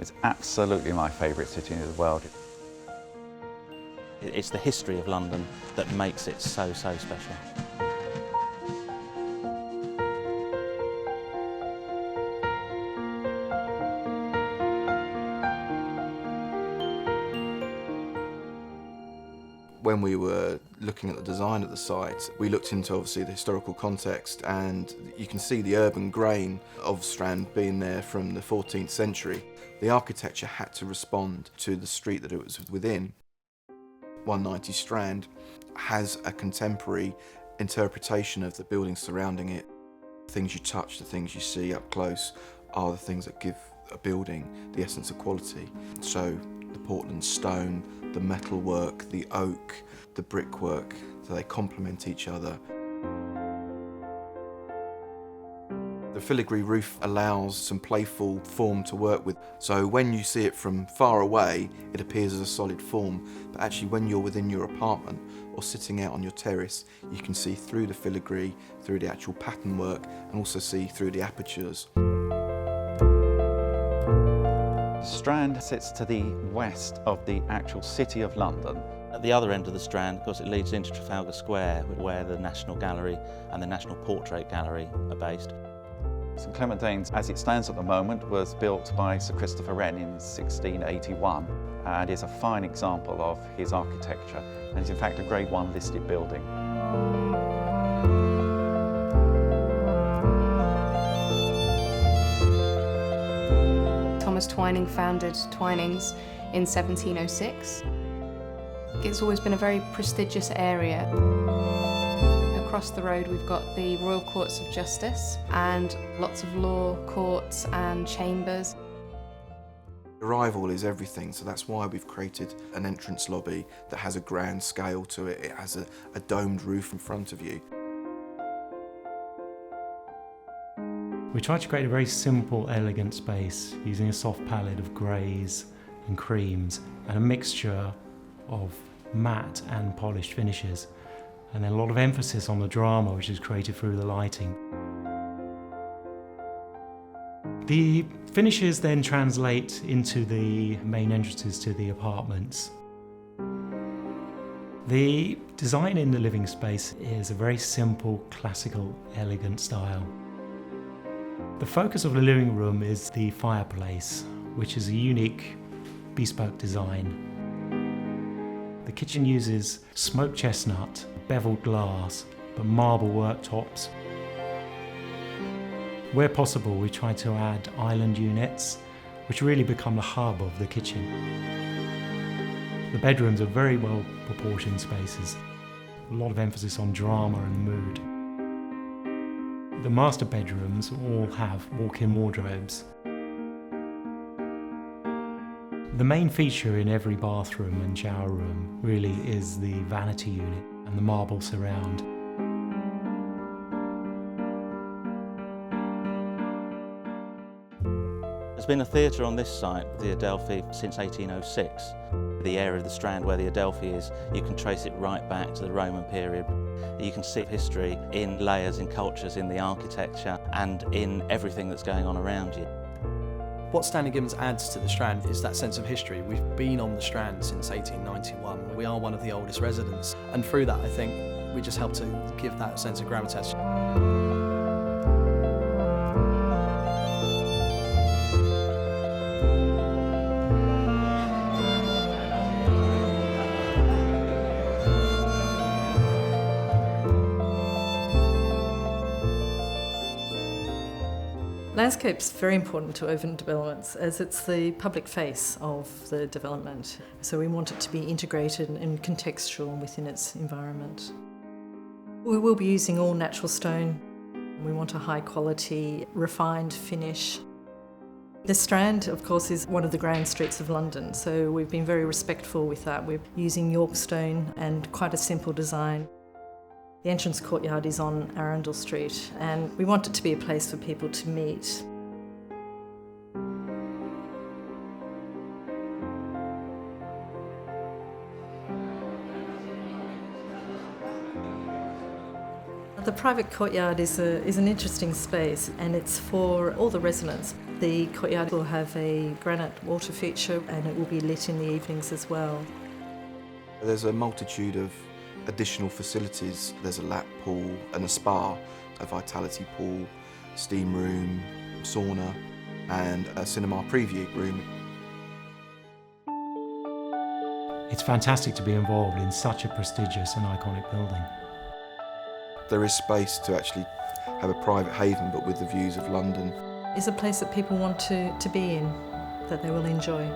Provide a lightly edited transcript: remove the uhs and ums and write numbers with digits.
It's absolutely my favourite city in the world. It's the history of London that makes it so special. When we were looking at the design of the site, we looked into obviously the historical context, and you can see the urban grain of Strand being there from the 14th century. The architecture had to respond to the street that it was within. 190 Strand has a contemporary interpretation of the buildings surrounding it. The things you touch, the things you see up close are the things that give a building the essence of quality. So the Portland stone, the metalwork, the oak, the brickwork, so they complement each other. The filigree roof allows some playful form to work with, so when you see it from far away, it appears as a solid form, but actually when you're within your apartment or sitting out on your terrace, you can see through the filigree, through the actual pattern work, and also see through the apertures. Strand sits to the west of the actual City of London. At the other end of the Strand, of course, it leads into Trafalgar Square, where the National Gallery and the National Portrait Gallery are based. St Clement Danes, as it stands at the moment, was built by Sir Christopher Wren in 1681 and is a fine example of his architecture, and is in fact a Grade 1 listed building. Thomas Twining founded Twinings in 1706. It's always been a very prestigious area. Across the road we've got the Royal Courts of Justice and lots of law courts and chambers. Arrival is everything, so that's why we've created an entrance lobby that has a grand scale to it. It has a domed roof in front of you. We tried to create a very simple, elegant space using a soft palette of greys and creams and a mixture of matte and polished finishes, and then a lot of emphasis on the drama which is created through the lighting. The finishes then translate into the main entrances to the apartments. The design in the living space is a very simple, classical, elegant style. The focus of the living room is the fireplace, which is a unique, bespoke design. The kitchen uses smoked chestnut, beveled glass, but marble worktops. Where possible, we try to add island units, which really become the hub of the kitchen. The bedrooms are very well proportioned spaces, a lot of emphasis on drama and mood. The master bedrooms all have walk-in wardrobes. The main feature in every bathroom and shower room really is the vanity unit and the marble surround. There's been a theatre on this site, the Adelphi, since 1806. The area of the Strand where the Adelphi is, you can trace it right back to the Roman period. You can see history in layers, in cultures, in the architecture, and in everything that's going on around you. What Stanley Gibbons adds to the Strand is that sense of history. We've been on the Strand since 1891. We are one of the oldest residents, and through that I think we just help to give that sense of gravitas. Landscape's very important to urban developments as it's the public face of the development. So we want it to be integrated and contextual within its environment. We will be using all natural stone. We want a high quality, refined finish. The Strand, of course, is one of the grand streets of London, so we've been very respectful with that. We're using York stone and quite a simple design. The entrance courtyard is on Arundel Street, and we want it to be a place for people to meet. The private courtyard is an interesting space, and it's for all the residents. The courtyard will have a granite water feature and it will be lit in the evenings as well. There's a multitude of additional facilities. There's a lap pool and a spa, a vitality pool, steam room, sauna and a cinema preview room. It's fantastic to be involved in such a prestigious and iconic building. There is space to actually have a private haven but with the views of London. It's a place that people want to be in, that they will enjoy.